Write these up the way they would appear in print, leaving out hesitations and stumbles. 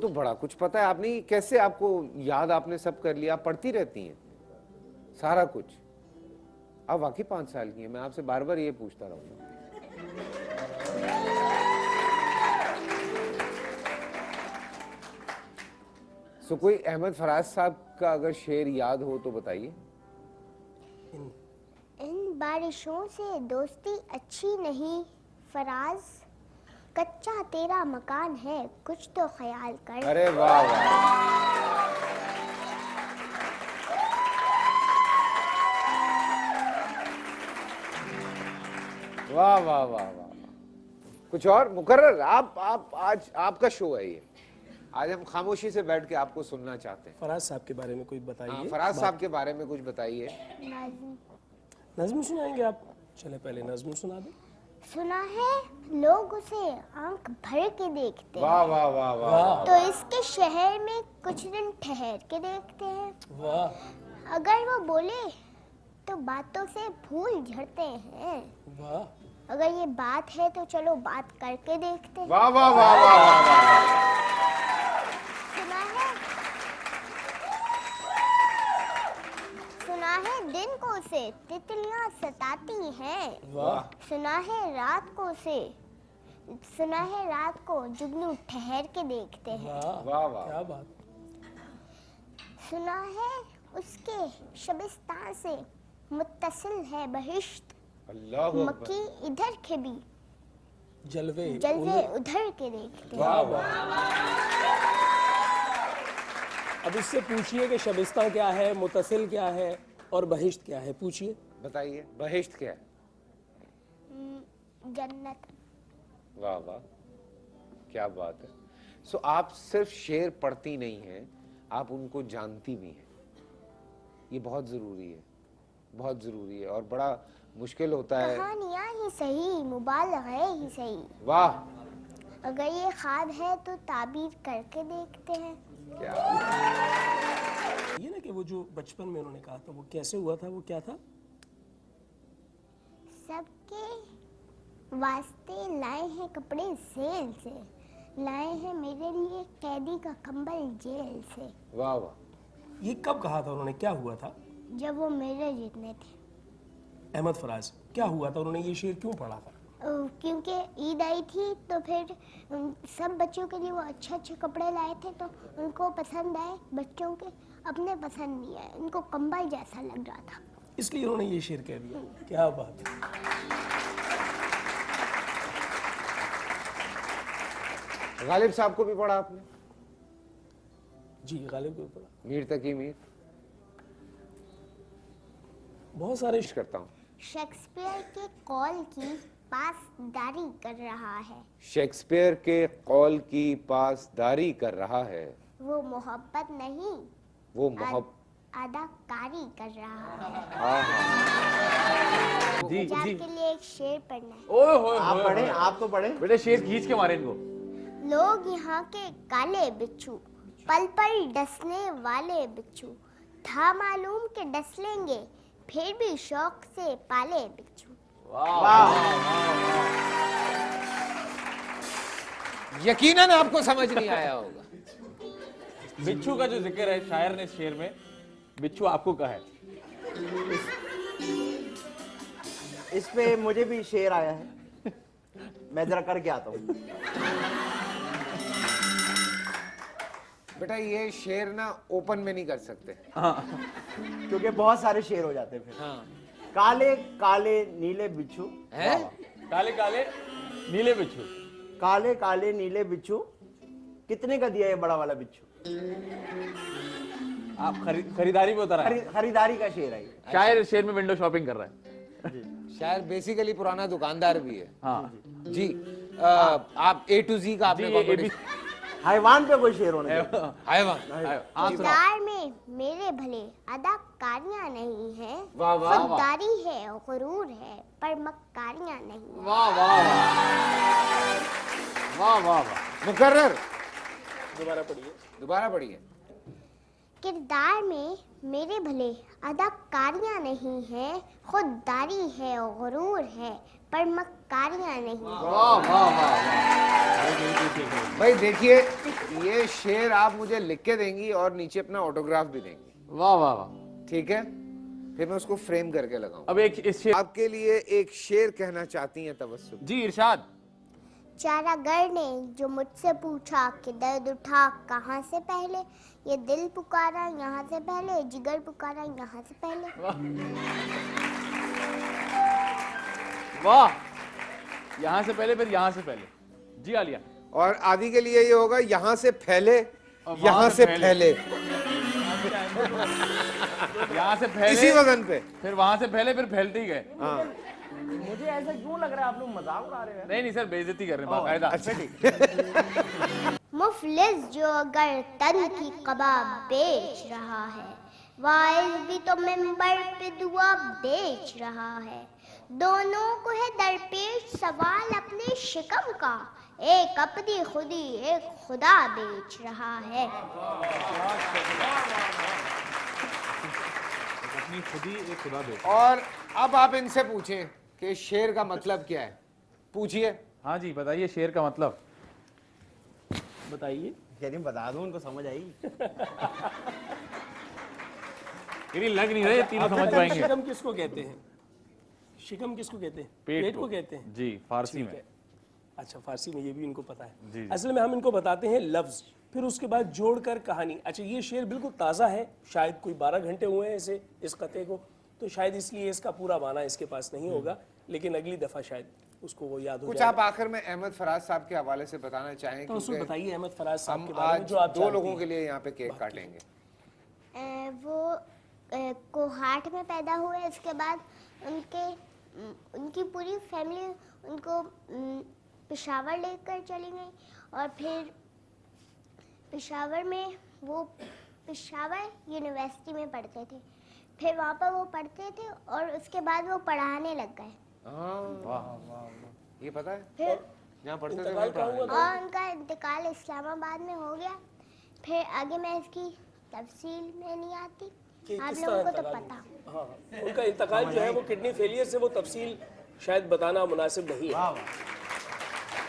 तो बड़ा कुछ पता है। आपने कैसे, आपको याद आपने सब कर लिया, आप पढ़ती रहती हैं सारा कुछ। आप वाकई 5 साल की हैं, मैं आपसे बार बार ये पूछता रहूंगा। सो कोई अहमद फराज साहब का अगर शेर याद हो तो बताइए। इन बारिशों से दोस्ती अच्छी नहीं फराज, कच्चा तेरा मकान है कुछ तो ख्याल कर। अरे वाह वाह वाह वाह वाह वाह। कुछ और मुकर्रर? आप आज आपका शो है ये, आज हम खामोशी से बैठ के आपको सुनना चाहते हैं। फराज साहब के बारे में कोई बताइए। फराज साहब के बारे में कुछ बताइए। नज़्म सुनाएंगे आप? चले पहले नज़्म सुना दें। सुना है लोग उसे आंख भर के देखते वाह हैं, वाह वाह वाह। तो इसके शहर में कुछ दिन ठहर के देखते हैं। वाह अगर वो बोले तो बातों से फूल झड़ते हैं, वाह। अगर ये बात है तो चलो बात करके देखते हैं। वाह वाह वाह वाह वाह। सुना है दिन को उसे तितलियां सताती हैं, वाह। सुना है रात को जुगनू ठहर के देखते हैं। वाह वाह। क्या बात। सुना है उसके शबिस्तान से मुत्तसिल है बहिश्त, अल्लाह मक्की इधर के भी जलवे उधर के देखते हैं। वाह वाह। अब इससे पूछिए कि शबिस्ता क्या है, मुतसिल क्या है और बहिश्त क्या है, पूछिए। बताइए बहिश्त क्या है? जन्नत। वाह वाह, क्या बात है। सो आप सिर्फ शेर पढ़ती नहीं हैं, आप उनको जानती भी हैं। ये बहुत जरूरी है, बहुत जरूरी है, और बड़ा मुश्किल होता है। कहानियाँ ही सही, मुबालग़े ही सही। वाह। अगर ये ख्वाब है तो ताबीर करके देखते हैं। क्या ये ना कि वो जो बचपन में उन्होंने कहा था वो कैसे हुआ था, वो क्या था? सबके वास्ते लाए हैं कपड़े सेल से, लाए हैं मेरे लिए कैदी का कंबल जेल से। वाह वाह। ये कब कहा था उन्होंने, क्या हुआ था? जब वो मेरे जितने थे। अहमद फराज, क्या हुआ था, उन्होंने ये शेर क्यों पढ़ा था? क्योंकि ईद आई थी तो फिर सब बच्चों के लिए वो अच्छे अच्छे कपड़े लाए थे, तो उनको पसंद आए, बच्चों के अपने पसंद नहीं आए, उनको कंबल जैसा लग रहा था, इसलिए उन्होंने ये शेर कह दिया। क्या बात है। गालिब साहब को भी पढ़ा आपने? जी, गालिब को भी पढ़ा। मीर तकी मीर बहुत सारे करता हूँ। शेक्सपियर के कॉल की पासदारी कर रहा है, शेक्सपियर के कॉल की पासदारी कर रहा है। वो मोहब्बत नहीं, वो मोहब्बत अदाकारी कर रहा है। जी मुझे जी। आपके लिए एक शेर पढ़ना है। ओए होए आप पढ़े, आप तो पढ़े। बेटे शेर खींच के मारे इनको। लोग यहाँ के काले बिच्छू, पल पल डसने वाले बिच्छू, था मालूम के डस लेंगे, फिर भी शौक से पाले बिच्छू। यकीनन आपको समझ नहीं आया होगा। बिच्छू का जो जिक्र है शायर ने इस शेर में, बिच्छू आपको कहा है। इस पे मुझे भी शेर आया है, मैं जरा करके आता हूँ। बेटा ये शेर ना ओपन में नहीं कर सकते। क्योंकि बहुत सारे शेर हो जाते हैं फिर। हाँ। काले काले नीले बिच्छू, हैं? काले काले नीले बिच्छू, काले काले नीले बिच्छू, कितने का दिया ये बड़ा वाला बिच्छू? आप खरीदारी में उतर आए। खरीदारी का शेर है ये। शायर इस शेर में विंडो शॉपिंग कर रहा है। शायर बेसिकली पुराना दुकानदार भी है। हाँ जी। आप A to Z का आपने कॉम्पिटिशन। हैवान पे कोई शेर होने चाहिए। हैवान। किरदार में मेरे भले अदाकारियां नहीं है, वाह, वाह, वाह। खुददारी है गुरूर है पर मक्कारियां नहीं है। वाह वाह वाह वाह वाह। मुकर्रर दोबारा पढ़िए। किरदार में मेरे भले अदाकारियां नहीं है, खुददारी है गुरूर है पर मक्कारियां नहीं। वाह वाह वाह। भाई देखिए, ये शेर आप मुझे लिख के देंगी और नीचे अपना ऑटोग्राफ भी देंगी, वाह वाह वाह। ठीक है? फिर मैं उसको फ्रेम करके लगाऊं। अब एक इस शेर आपके लिए एक शेर कहना चाहती हैं तबस्सुम? जी इरशाद। चारागर ने जो मुझसे पूछा कि दर्द उठा कहाँ से पहले, ये दिल पुकारा यहाँ से पहले, जिगर पुकारा यहाँ से पहले। वाह, यहाँ से पहले फिर यहाँ से पहले। जी आलिया। और आदि के लिए ये होगा यहाँ से फैले, और यहाँ वहाँ से से फैले, यहाँ से पहले इसी वजन पे। फिर वहां से पहले फिर फैलते ही गए। हाँ मुझे ऐसा क्यों लग रहा है आप लोग मजाक उड़ा रहे हैं? नहीं नहीं सर, बेइज्जती कर रहे हैं बाकायदा। अच्छा ठीक। मुफलिस जो अगर तन की कबाब बेच रहा है, वाइज भी तो मिंबर पे दुआ बेच रहा है। दोनों को है दरपेश सवाल अपने शिकम का, एक अपनी खुदी एक खुदा बेच रहा है। अपनी खुदी एक खुदा दे। और अब आप इनसे पूछें कि शेर का मतलब क्या है, पूछिए। हाँ जी बताइए शेर का मतलब। बताइए। यदि बता दूं उनको समझ आएगी। तेरी लग नहीं रही, तीनों समझ पाएंगे। शिकम किसको कहते हैं? शिकम किसको कहते हैं? पेट को कहते हैं। जी फारसी ठीक में। है। अच्छा, फारसी में ये भी इनको पता है। जी। असल में हम इनको बताते हैं लफ्ज, फिर उसके बाद जोड़कर कहानी। अच्छा, ये शेर बिल्कुल ताज़ा है, शायद कोई 12 घंटे हुए हैं इसे, इस कते को, तो शायद इसलिए इसका पूरा माना इसके पास नहीं होगा, लेकिन अगली दफ़ा शायद उसको वो याद हो कुछ जाए। आप आखिर में अहमद फराज साहब के हवाले से बताना चाहें? तो उसको क्योंकि बताइए अहमद फराज साहब हम के बारे में आज जो आप 2 जानती लोगों हैं। के लिए यहाँ पे केक काटेंगे। वो कोहाट में पैदा हुए, इसके बाद उनकी पूरी फैमिली उनको पेशावर लेकर चली गई, और फिर पेशावर में वो पेशावर यूनिवर्सिटी में पढ़ते थे। फिर वहाँ पर वो पढ़ते थे और उसके बाद वो पढ़ाने लग गए। ये पता है फिर जहाँ पढ़ते थे इंतकाल वहीं कहाँ हुआ पढ़ाने। था? और उनका इंतकाल इस्लामाबाद में हो गया। फिर आगे मैं इसकी तफसील में नहीं आती, कि आप किस लोगों तरह को तो इंतकाल पता। हुआ? हाँ, उनका इंतकाल जो है वो किडनी फेलियर से, वो तफसील शायद बताना मुनासिब नहीं है,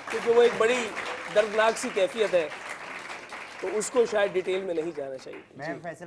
क्योंकि वो एक बड़ी दर्दनाक सी कैफियत है, तो उसको शायद डिटेल में नहीं जाना चाहिए। मैं फैसल